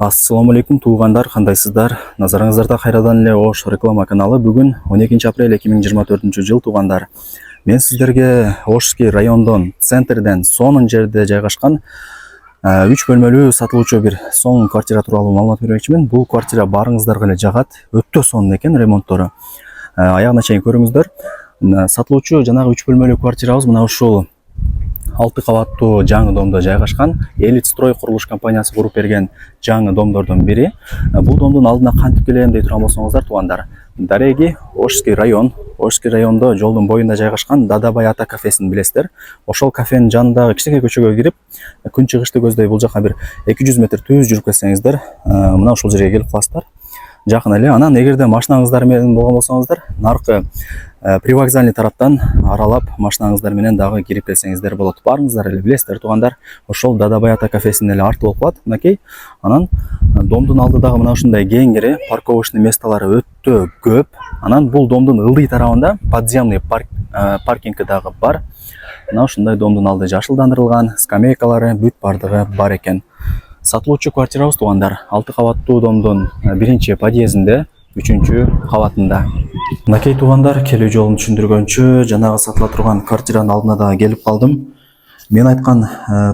Ассаламу алейкум туугандар, кандайсыздар? Назарыңыздарда кайрадан эле Ош реклама каналы. Бүгүн 12 апрель 2024 жыл туугандар. Мен сиздерге Ошский райондон, центрден сонун жерде жайгашкан 3 бөлмөлүү сатылуучу бир сонун квартира тууралуу маалымат бермекчимин. Бул квартира барыңыздарга эле жагат. Өтө сонун экен ремонттору. Аягына чейин көрүңүздөр. Сатылуучу жанагы 3 бөлмөлүү квартирабыз мына ушул 6 кабаттуу жаңы домдо жайгашкан. Элит строй курулуш компаниясы куруп берген жаңы домдордун бири. Бул домдун алдына кантип келем дей турган болсоңуздар туугандар, дареги Ошский район. Ошский райондо жолдун боюнда жайгашкан Дадабай ата кафесин билесиздер. Ошол кафенин жанындагы кичинекей көчөгө кирип, күн чыгышты көздөй бул жака бир 200 метр түз жүрүп кетсеңиздер, мына ушул жерге келип каласыздар. Жакын эле. Анан эгерде машинаңыздар менен болгон болсоңуздар, наркы привокзальный тараптан аралап машинаңыздар менен дагы кирип келсеңиздер болот. Барыңыздар эле, билесиздер туугандар, ошол Дадабай ата кафесинин эле арты болуп калат. Мынакей. Анан домдун алды дагы мына ушундай кеңири, парковочный местолары өтө көп. Анан бул домдун ылдый тарабында подземный паркинг дагы бар. Мына ушундай домдун алды жашылдандырылган, скамейкалары бүт бардыгы бар экен. Сатылуучу квартирабыз туугандар 6 кабаттуу домдун биринчи подъездинде, 3-чү кабатында. Мынакей туугандар, келүү жолун түшүндүргөнчү жанагы сатыла турган квартиранын алдына да келип калдым. Мен айткан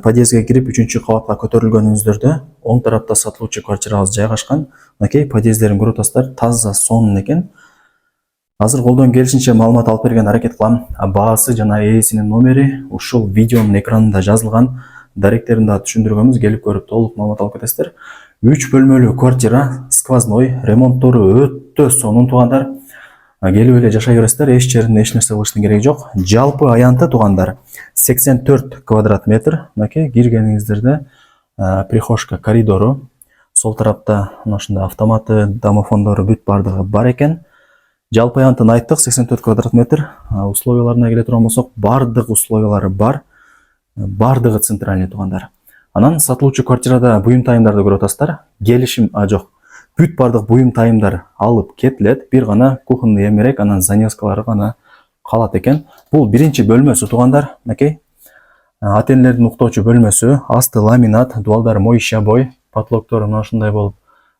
подъездге кирип 3-чү кабатка көтөрүлгөнүңүздөрдө оң тарапта сатылуучу квартирабыз жайгашкан. Мынакей подъездерин көрүп атасыздар, таза сонун экен. Азыр колдон келишинче маалымат алып берген аракет кылам. Баасы жана ээсинин номери ушул видеонун экранында жазылган. Даректерин да түшүндүргөнбүз, келип көрүп толук маалымат алып кетесиздер. 3 бөлмөлүү квартира, сквозной, ремонттору өтө сонун туугандар. Келип эле жашай бересиздер, эч жерин эч нерсе кылыштын кереги жок. Жалпы аянты туугандар 84 квадрат метр. Мынакей киргениңиздерде прихожка, коридору, сол тарапта мына ушундай автоматы, домофондору бүт бардыгы бар экен. Жалпы аянтын айттык 84 квадрат метр. Условияларына келе турган болсок, бардык условиялары бар. Бардыгы центральный туугандар. Анан сатылуучу квартирада буюм тайымдарды көрүп атасыздар. Келишим жок. Бүт бардык буюм тайымдар алып кетилет. Бир гана кухонный эмерек, анан занёскалары гана калат экен. Бул биринчи бөлмөсү туугандар. Мынакей. Ата-энелердин уктоочу бөлмөсү, асты ламинат, дубалдары моюща бой, потлоктору мына ушундай болуп,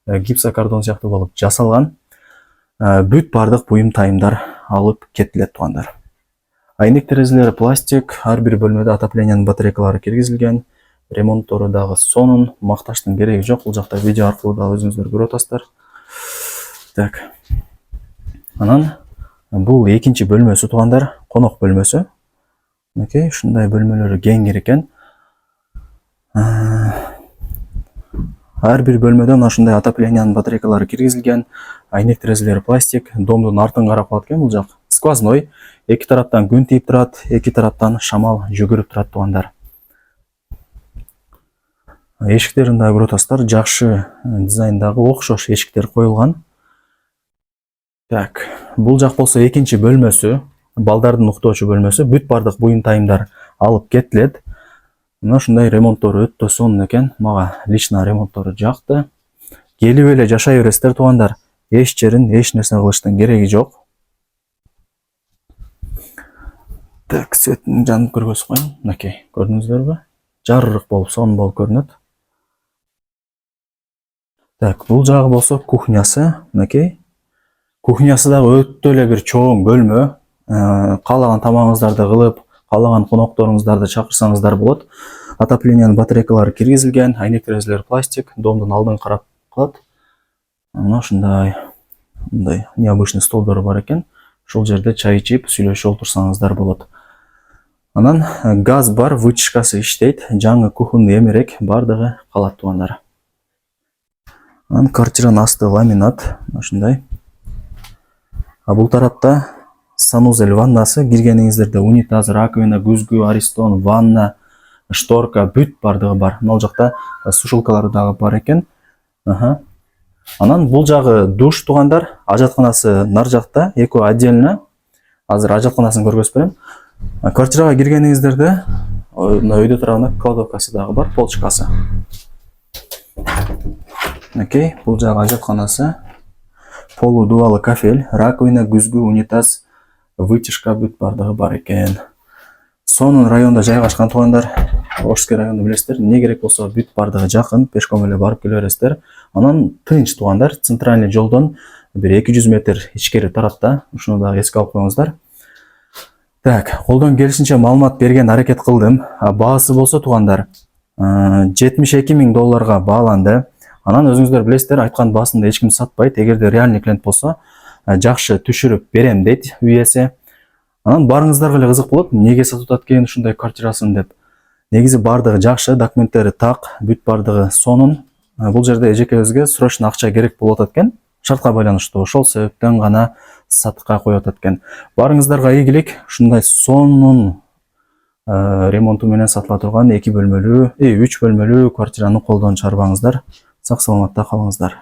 гипсокартон сыяктуу болуп жасалган. Бүт бардык буюм тайымдар алып кетилет туугандар. Айнек терезелери пластик, ар бир бөлмөдө отоплениянын батарейкалары киргизилген. Ремонттору дагы сонун, макташтын кереги жок. Бул жакта видео аркылуу да өзүңүздөр көрүп атасыздар. Так. Анан бул экинчи бөлмөсү туугандар, конок бөлмөсү. Мынакей ушундай бөлмөлөрү кеңир экен. Ар бир бөлмөдө мына ушундай отоплениянын батарейкалары киргизилген. Айнек терезелери пластик, домдун артын карап калат экен бул жак. Сквозной, эки тараптан күн тийип турат, эки тараптан шамал жүгүрүп турат туугандар. Эшиктерин да көрүп атасыздар, жакшы дизайндагы окшош эшиктер коюлган. Так, бул жак болсо экинчи бөлмөсү, балдардын уктоочу бөлмөсү, бүт бардык буюм тайымдар алып кетилет. Мына ушундай ремонттору өтө сонун экен. Мага лично ремонттору жакты. Келип эле жашай бересиздер туугандар. Эч жерин эч нерсе кылыштын кереги жок. Так, светтин жанып көргөзүп коеюн. Мынакей, көрдүңүздөрбү? Жарык болуп, сонун болуп көрүнөт. Так, бул жагы болсо кухнясы. Мынакей. Кухнясы дагы өтө эле бир чоң бөлмө. Каалаган тамагыңыздарды кылып, каалаган конокторуңуздарды чакырсаңыздар болот. Отоплениянын батарейкалары киргизилген, айнек терезелери пластик, домдун алдын карап калат. Мына ушундай необычный столдору бар экен. Ушул жерде чай ичип, сүйлөшүп отурсаңыздар болот. Анан газ бар, вытяжкасы иштейт, жаңы кухонный эмерек бардыгы калат туугандар. Анан квартиранын асты ламинат, ушундай. Бул тарапта санузел ваннасы, киргениңиздерде унитаз, раковина, күзгү, аристон, ванна, шторка бүт бардыгы бар. Мына жакта сушилкалары дагы бар экен. Анан бул жагы душ туугандар, ажатканасы нар жакта, экөө отдельно. Азыр ажатканасын көргөзүп берем. Квартирага киргениңиздерде өйдө тарабында кладовкасы дагы бар, полчкасы. Окей, бул жагы ажатканасы. Полу дубалы кафель, раковина, күзгү, унитаз, вытяжка бүт бардыгы бар экен. Сонун районда жайгашкан туугандар. Ошский району билесиздер, эмне керек болсо бүт бардыгы жакын, пешком эле барып келе бересиздер. Анан тынч туугандар, центральный жолдон бир 200 метр ичкери тарапта, ушуну да эске алып коюңуздар. Так, колдон келишинче маалымат берген аракет кылдым. Баасы болсо туугандар $72,000 бааланды. Анан өзүңүздөр билесиздер, айткан баасында эч ким сатпайт. Эгерде реальный клиент болсо, жакшы түшүрүп берем дейт үй ээси. Анан барыңыздарга эле кызык болот, эмнеге сатып атат экен ушундай квартирасын деп. Негизи бардыгы жакшы, документтери так, бүт бардыгы сонун. Бул жерде эжекебизге срочно акча керек болуп атат экен. Шартка байланыштуу, ошол себептен гана сатыкка коюп атат экен. Барыңыздарга ийгилик, ушундай сонун ремонту менен сатыла турган 2 бөлмөлүү, 3 бөлмөлүү квартираны колдон чыгарбаңыздар. Сак саламатта калыңыздар.